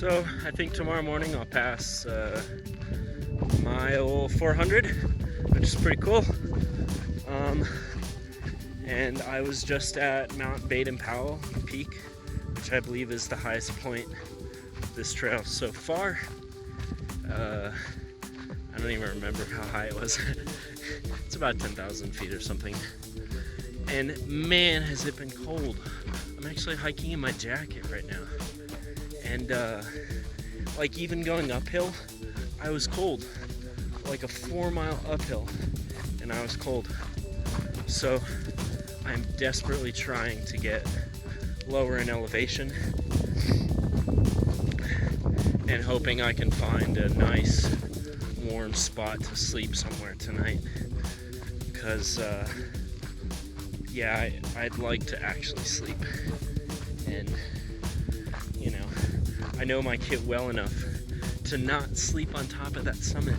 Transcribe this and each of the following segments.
So I think tomorrow morning I'll pass mile 400, which is pretty cool. And I was just at Mount Baden-Powell Peak, which I believe is the highest point of this trail so far. I don't even remember how high it was. It's about 10,000 feet or something. And man, has it been cold. I'm actually hiking in my jacket right now. And like even going uphill, I was cold. Like a 4-mile uphill, and I was cold. So I'm desperately trying to get lower in elevation and hoping I can find a nice warm spot to sleep somewhere tonight. Because yeah, I'd like to actually sleep. And you know, I know my kit well enough to not sleep on top of that summit.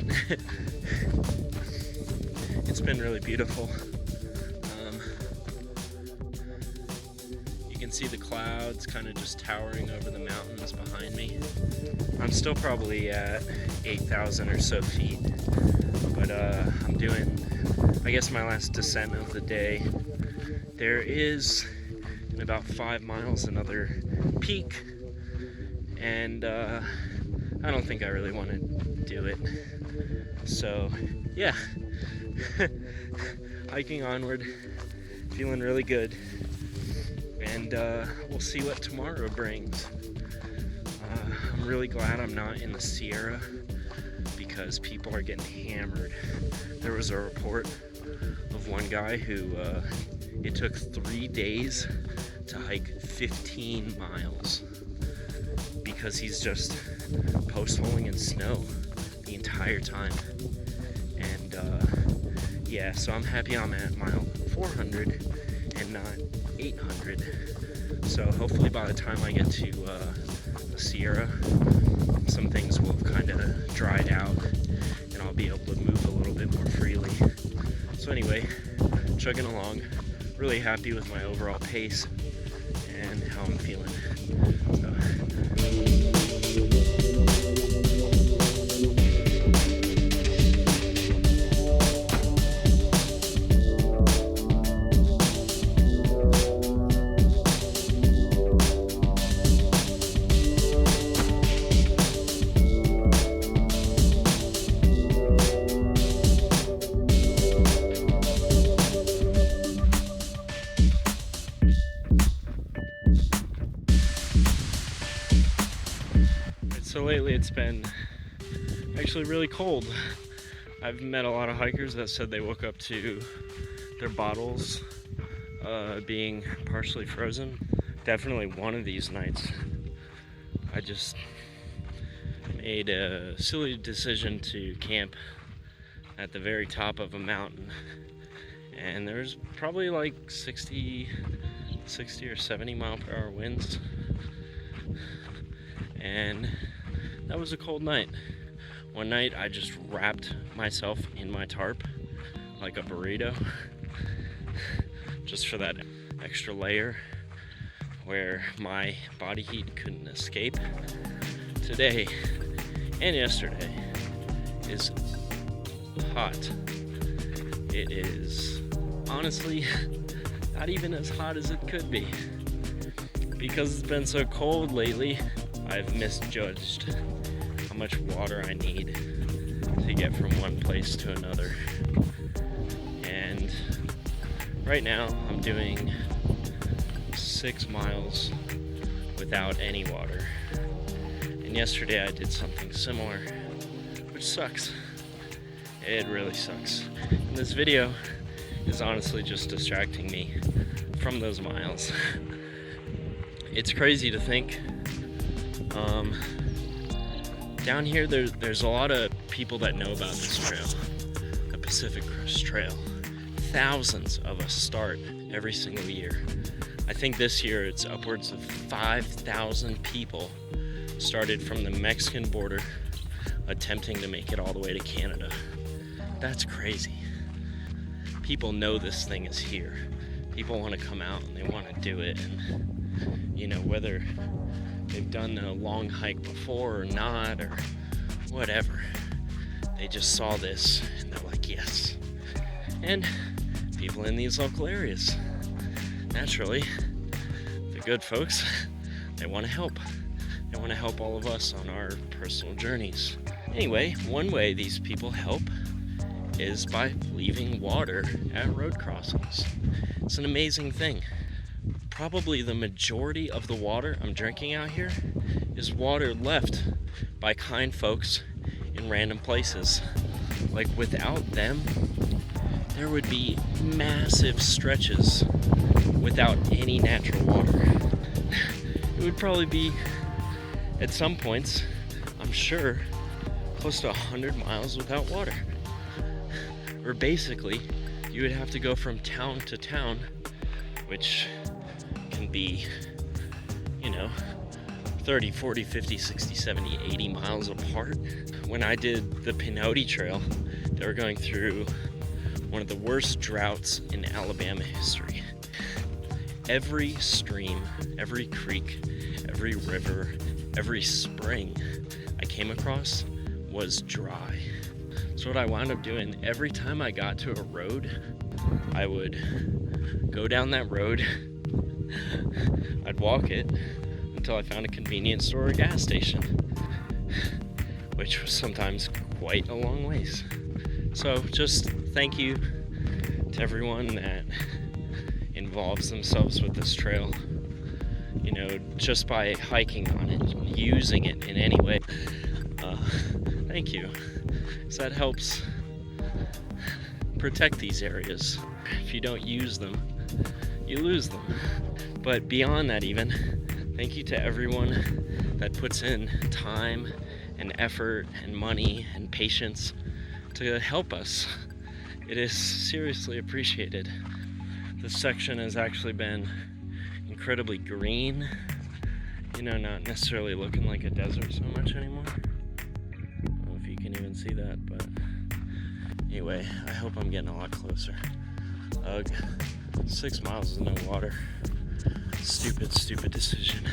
It's been really beautiful. You can see the clouds kind of just towering over the mountains behind me. I'm still probably at 8,000 or so feet, but I'm doing, I guess, my last descent of the day. There is, in about 5 miles, another peak, and I don't think I really want to do it. So yeah, hiking onward, feeling really good, and we'll see what tomorrow brings. I'm really glad I'm not in the Sierra because people are getting hammered. There was a report of one guy who it took 3 days to hike 15 miles because he's just post-holing in snow the entire time. And yeah, so I'm happy I'm at mile 400 and not 800. So hopefully by the time I get to the Sierra, some things will have kind of dried out and I'll be able to move a little bit more freely. So anyway, chugging along, really happy with my overall pace and how I'm feeling. So lately it's been actually really cold. I've met a lot of hikers that said they woke up to their bottles being partially frozen. Definitely one of these nights I just made a silly decision to camp at the very top of a mountain, and there's probably like 60 or 70 mile per hour winds, and that was a cold night. One night I just wrapped myself in my tarp like a burrito just for that extra layer where my body heat couldn't escape. Today and yesterday is hot. It is honestly not even as hot as it could be. Because it's been so cold lately, I've misjudged how much water I need to get from one place to another. And right now I'm doing 6 miles without any water. And yesterday I did something similar, which sucks. It really sucks. And this video is honestly just distracting me from those miles. It's crazy to think. Down here, there's a lot of people that know about this trail, the Pacific Crest Trail. Thousands of us start every single year. I think this year it's upwards of 5,000 people started from the Mexican border attempting to make it all the way to Canada. That's crazy. People know this thing is here. People want to come out and they want to do it. And, you know, whether they've done a long hike before or not or whatever. They just saw this and they're like, yes. And people in these local areas, naturally, the good folks, they want to help. They want to help all of us on our personal journeys. Anyway, one way these people help is by leaving water at road crossings. It's an amazing thing. Probably the majority of the water I'm drinking out here is water left by kind folks in random places. Like, without them, there would be massive stretches without any natural water. It would probably be, at some points, I'm sure, close to 100 miles without water. Or basically, you would have to go from town to town, which can be, 30, 40, 50, 60, 70, 80 miles apart. When I did the Pinhoti Trail, they were going through one of the worst droughts in Alabama history. Every stream, every creek, every river, every spring I came across was dry. So what I wound up doing, every time I got to a road, I would go down that road, I'd walk it until I found a convenience store or gas station, which was sometimes quite a long ways. So just thank you to everyone that involves themselves with this trail, just by hiking on it, using it in any way. Thank you. So that helps protect these areas. If you don't use them, you lose them. But beyond that even, thank you to everyone that puts in time and effort and money and patience to help us. It is seriously appreciated. This section has actually been incredibly green, not necessarily looking like a desert so much anymore. I don't know if you can even see that, but anyway, I hope I'm getting a lot closer. Ugh, 6 miles is no water. Stupid decision.